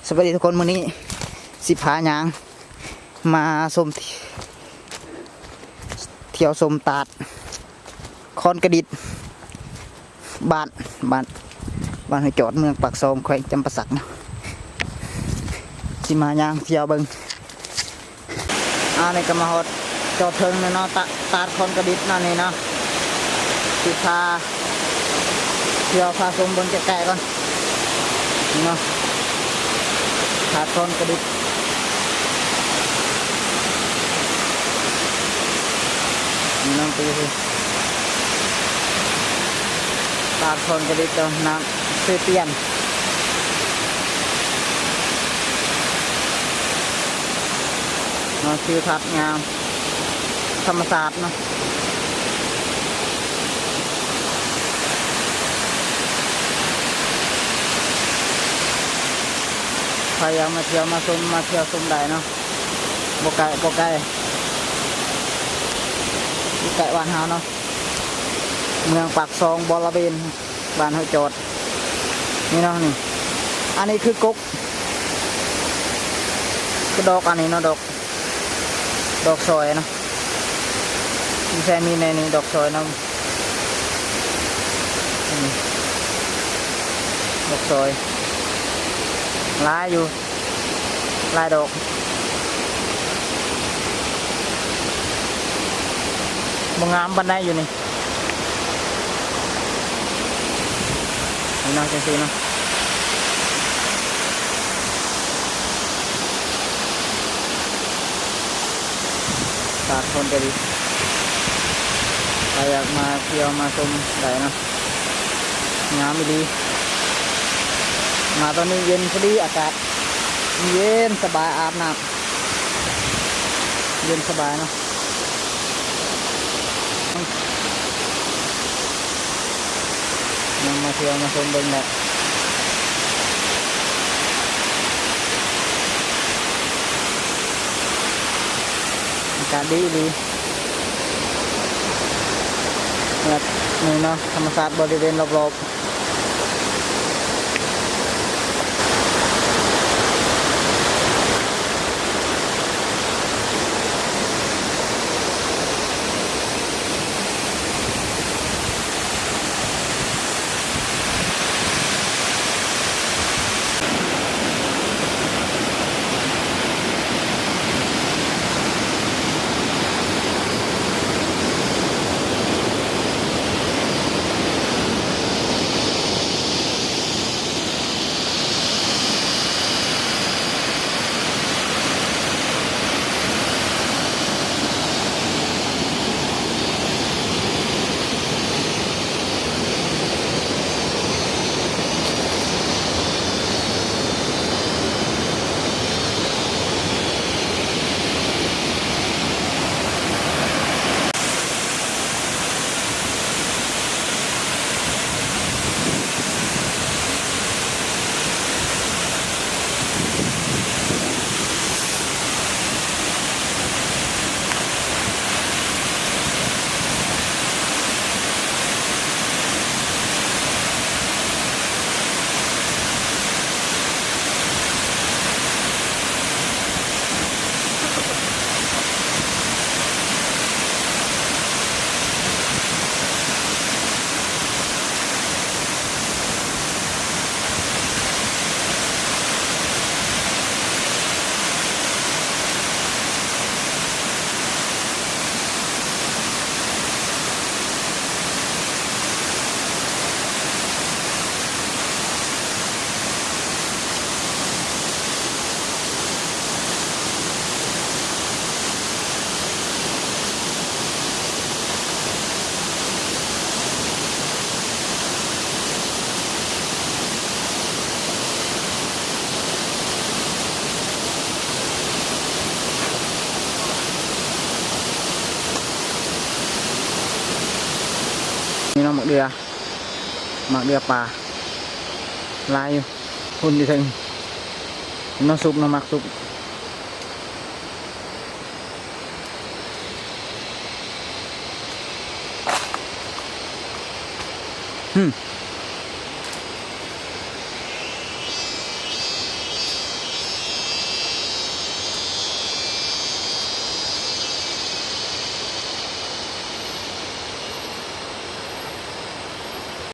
สวัสดีทุกคนมื้อนี้สิพายางมาชมเที่ยวชมตาดคอนกระดิษบ้านห้วยจอดเมืองปากซองแขวงจำปาสักเนาะสิมายางเที่ยวเบิ่งในกำมาฮอดจอดเทิงเนาะตาดคอนกระดิษนั่นนี่เนาะสิพาเที่ยวพาชมเบิ่งใกล้ๆก่อนเนาะตาดคอนกระดิษน้ำปีตาดคอนกระดิษน้ำเปลี่ยนทิวทัศน์งามธรรมศาสตร์เนาะใครอยากมาเที่ยวมาชมได้เนาะบ่ไกลบ้านเฮาเนาะเมืองปากซองบอระเบนบ้านห้วยจอดนี่เนาะนี่อันนี้คือกกดอกอันนี้เนาะดอกซอยเนาะมีแค่มีในนี้ดอกซอยเนาะดอกซอยลายอยู่ลายดอกบางงามบันไดอยู่นี่เนาะจังซี่เนาะตาดคนกระดิษใครอยากมาเที่ยวมาชมได้เนาะงามดีมาตอนนี้เย็นพอดีอากาศเย็นสบายอาบน้ำเย็นสบายเนาะมาเที่ยวมาชมเบิ่งได้อากาศดีแบบนี่เนาะธรรมศาสตร์บริเวณรอบๆนี่เนาะหมักเดือปลาลายอยู่หุ่นอยู่ถึงน้ำซุปน้ำมักซุป